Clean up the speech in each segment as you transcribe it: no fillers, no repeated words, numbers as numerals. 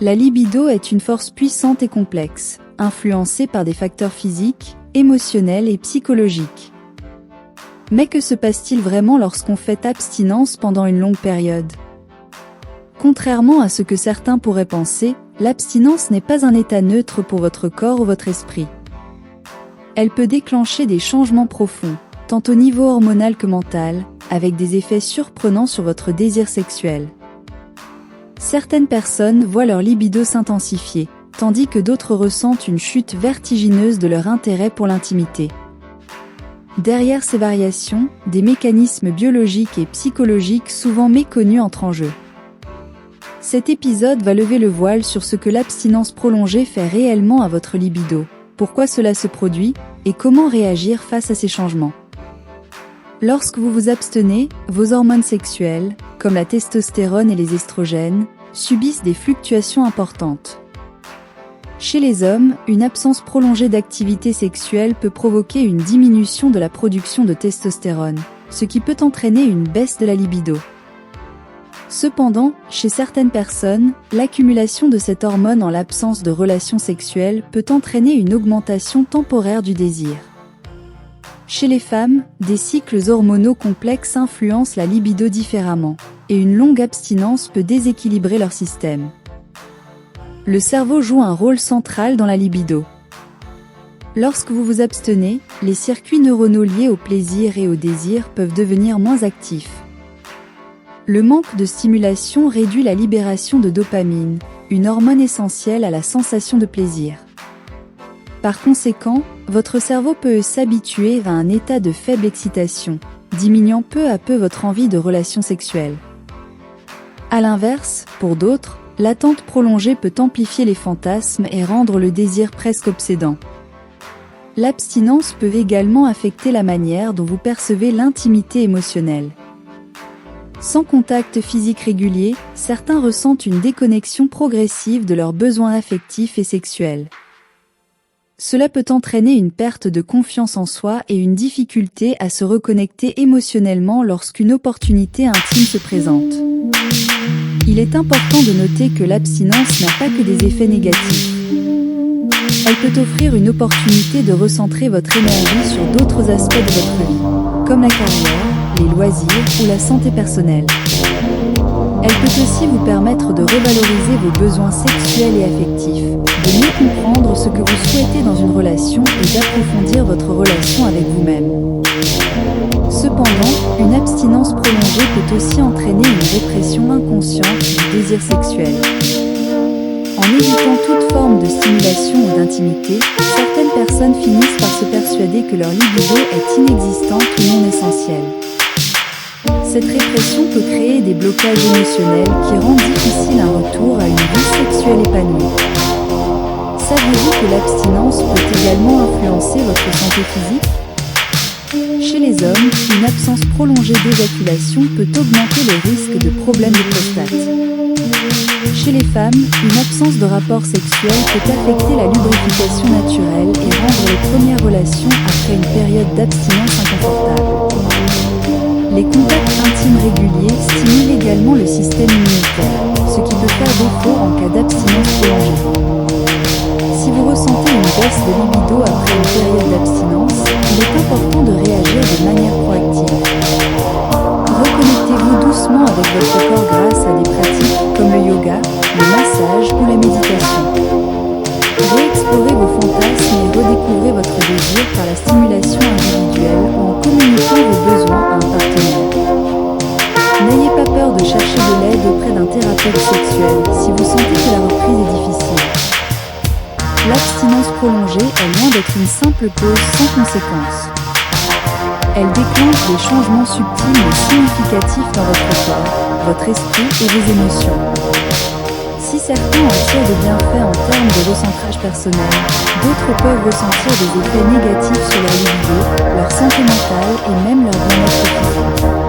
La libido est une force puissante et complexe, influencée par des facteurs physiques, émotionnels et psychologiques. Mais que se passe-t-il vraiment lorsqu'on fait abstinence pendant une longue période? Contrairement à ce que certains pourraient penser, l'abstinence n'est pas un état neutre pour votre corps ou votre esprit. Elle peut déclencher des changements profonds, tant au niveau hormonal que mental, avec des effets surprenants sur votre désir sexuel. Certaines personnes voient leur libido s'intensifier, tandis que d'autres ressentent une chute vertigineuse de leur intérêt pour l'intimité. Derrière ces variations, des mécanismes biologiques et psychologiques souvent méconnus entrent en jeu. Cet épisode va lever le voile sur ce que l'abstinence prolongée fait réellement à votre libido, pourquoi cela se produit, et comment réagir face à ces changements. Lorsque vous vous abstenez, vos hormones sexuelles, comme la testostérone et les estrogènes, subissent des fluctuations importantes. Chez les hommes, une absence prolongée d'activité sexuelle peut provoquer une diminution de la production de testostérone, ce qui peut entraîner une baisse de la libido. Cependant, chez certaines personnes, l'accumulation de cette hormone en l'absence de relations sexuelles peut entraîner une augmentation temporaire du désir. Chez les femmes, des cycles hormonaux complexes influencent la libido différemment, et une longue abstinence peut déséquilibrer leur système. Le cerveau joue un rôle central dans la libido. Lorsque vous vous abstenez, les circuits neuronaux liés au plaisir et au désir peuvent devenir moins actifs. Le manque de stimulation réduit la libération de dopamine, une hormone essentielle à la sensation de plaisir. Par conséquent, votre cerveau peut s'habituer à un état de faible excitation, diminuant peu à peu votre envie de relations sexuelles. À l'inverse, pour d'autres, l'attente prolongée peut amplifier les fantasmes et rendre le désir presque obsédant. L'abstinence peut également affecter la manière dont vous percevez l'intimité émotionnelle. Sans contact physique régulier, certains ressentent une déconnexion progressive de leurs besoins affectifs et sexuels. Cela peut entraîner une perte de confiance en soi et une difficulté à se reconnecter émotionnellement lorsqu'une opportunité intime se présente. Il est important de noter que l'abstinence n'a pas que des effets négatifs. Elle peut offrir une opportunité de recentrer votre énergie sur d'autres aspects de votre vie, comme la carrière, les loisirs ou la santé personnelle. Elle peut aussi vous permettre de revaloriser vos besoins sexuels et affectifs, de mieux comprendre ce que vous souhaitez dans une relation et d'approfondir votre relation avec vous-même. Cependant, une abstinence prolongée peut aussi entraîner une répression inconsciente du désir sexuel. En évitant toute forme de stimulation ou d'intimité, certaines personnes finissent par se persuader que leur libido est inexistante ou non essentielle. Cette répression peut créer des blocages émotionnels qui rendent difficile un retour à une vie sexuelle épanouie. Saviez-vous que l'abstinence peut également influencer votre santé physique? Chez les hommes, une absence prolongée d'éjaculation peut augmenter le risque de problèmes de prostate. Chez les femmes, une absence de rapport sexuel peut affecter la lubrification naturelle et rendre les premières relations après une période d'abstinence inconfortable. Les contacts intimes réguliers stimulent également le système immunitaire, ce qui peut faire défaut en cas d'abstinence prolongée. Si vous ressentez une baisse de libido après une période d'abstinence, il est important de réagir de manière proactive. Reconnectez-vous doucement avec votre corps grâce à des pratiques comme le yoga, le massage ou la méditation. Réexplorez vos fantasmes et redécouvrez votre désir par la stimulation individuelle ou en communiquant vos besoins à un partenaire. N'ayez pas peur de chercher de l'aide auprès d'un thérapeute sexuel si vous sentez que la reprise est difficile. L'abstinence prolongée est loin d'être une simple pause sans conséquence. Elle déclenche des changements subtils mais significatifs dans votre corps, votre esprit et vos émotions. Si certains en tirent de bienfaits en termes de recentrage personnel, d'autres peuvent ressentir des effets négatifs sur leur libido, leur santé mentale et même leur bien-être physique.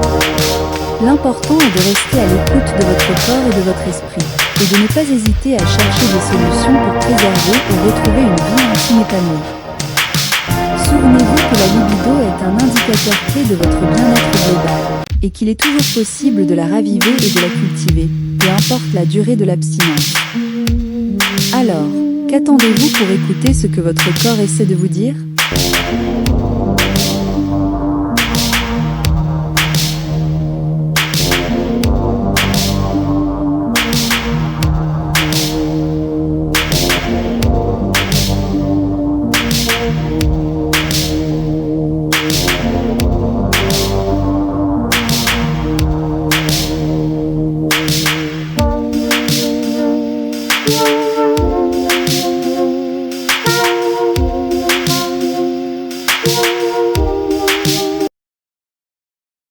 L'important est de rester à l'écoute de votre corps et de votre esprit, et de ne pas hésiter à chercher des solutions pour préserver et retrouver une vie intime épanouie. Souvenez-vous que la libido est un indicateur clé de votre bien-être global, et qu'il est toujours possible de la raviver et de la cultiver, peu importe la durée de l'abstinence. Alors, qu'attendez-vous pour écouter ce que votre corps essaie de vous dire ?